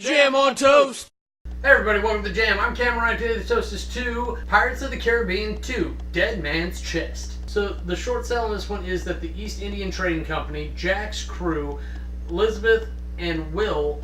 Jam on toast! Hey everybody, welcome to Jam. I'm Cameron. Today the toast is 2, Pirates of the Caribbean 2, Dead Man's Chest. So the short sell on this one is that the East Indian Trading Company, Jack's crew, Elizabeth and Will,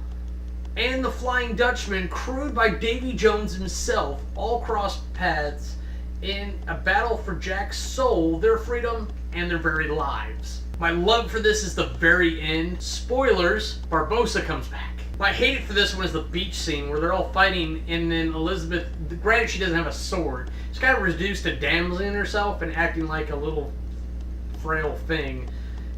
and the Flying Dutchman, crewed by Davy Jones himself, all crossed paths in a battle for Jack's soul, their freedom, and their very lives. My love for this is the very end. Spoilers, Barbossa comes back. What I hated for this one is the beach scene where they're all fighting, and then Elizabeth, granted she doesn't have a sword, she's kind of reduced to damseling herself and acting like a little frail thing.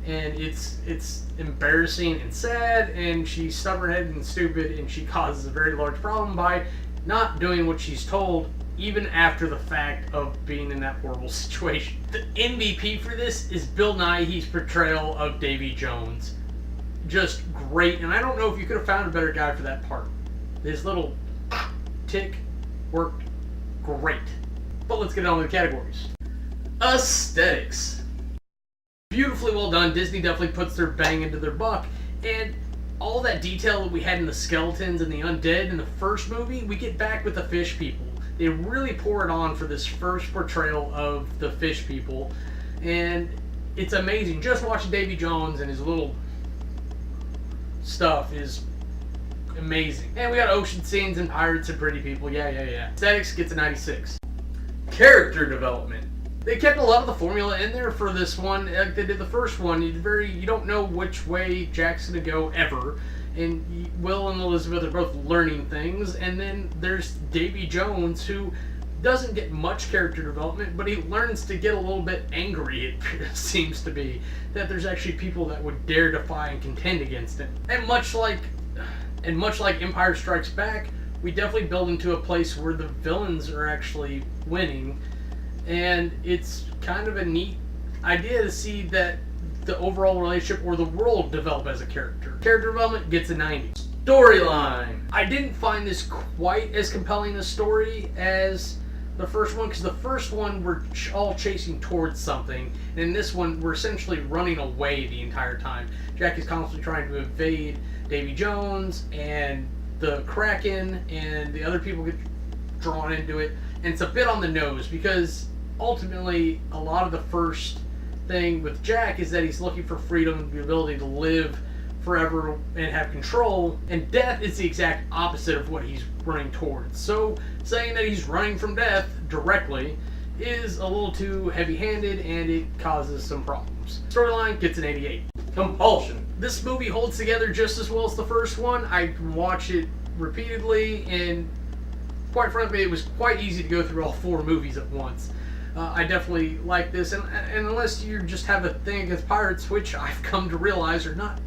And it's embarrassing and sad, and she's stubborn-headed and stupid, and she causes a very large problem by not doing what she's told, even after the fact of being in that horrible situation. The MVP for this is Bill Nighy's portrayal of Davy Jones. Just great, and I don't know if you could have found a better guy for that part. His little tick worked great. But let's get on to the categories. Aesthetics. Beautifully well done. Disney definitely puts their bang into their buck, and all that detail that we had in the skeletons and the undead in the first movie, we get back with the fish people. They really pour it on for this first portrayal of the fish people, and it's amazing. Just watching Davy Jones and his little stuff is amazing. And we got ocean scenes and pirates and pretty people. Yeah. Aesthetics gets a 96. Character development. They kept a lot of the formula in there for this one. Like they did the first one. You don't know which way Jack's gonna go ever. And Will and Elizabeth are both learning things. And then there's Davy Jones, who doesn't get much character development, but he learns to get a little bit angry, it seems to be, that there's actually people that would dare defy and contend against him. And much like Empire Strikes Back, we definitely build into a place where the villains are actually winning, and it's kind of a neat idea to see that the overall relationship or the world develop as a character. Character development gets a 90. Storyline. I didn't find this quite as compelling a story as the first one, because the first one we're all chasing towards something, and in this one we're essentially running away the entire time. Jack is constantly trying to evade Davy Jones and the Kraken, and the other people get drawn into it, and it's a bit on the nose because ultimately a lot of the first thing with Jack is that he's looking for freedom and the ability to live forever and have control, and death is the exact opposite of what he's running towards. So saying that he's running from death directly is a little too heavy-handed, and it causes some problems. Storyline gets an 88. Compulsion. This movie holds together just as well as the first one. I watch it repeatedly, and quite frankly it was quite easy to go through all 4 movies at once. I definitely like this, and unless you just have a thing against pirates, which I've come to realize are not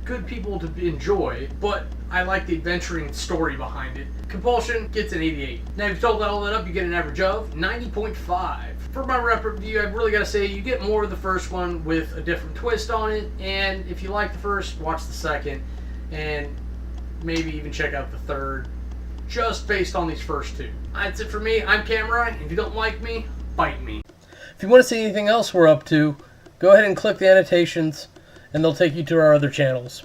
good people to enjoy, but I like the adventuring story behind it. Compulsion gets an 88. Now, if you've totaled all that up, you get an average of 90.5. For my rep review, I've really got to say you get more of the first one with a different twist on it, and if you like the first, watch the second, and maybe even check out the third, just based on these first 2. That's it for me. I'm Cameron. If you don't like me, bite me. If you want to see anything else we're up to, go ahead and click the annotations, and they'll take you to our other channels.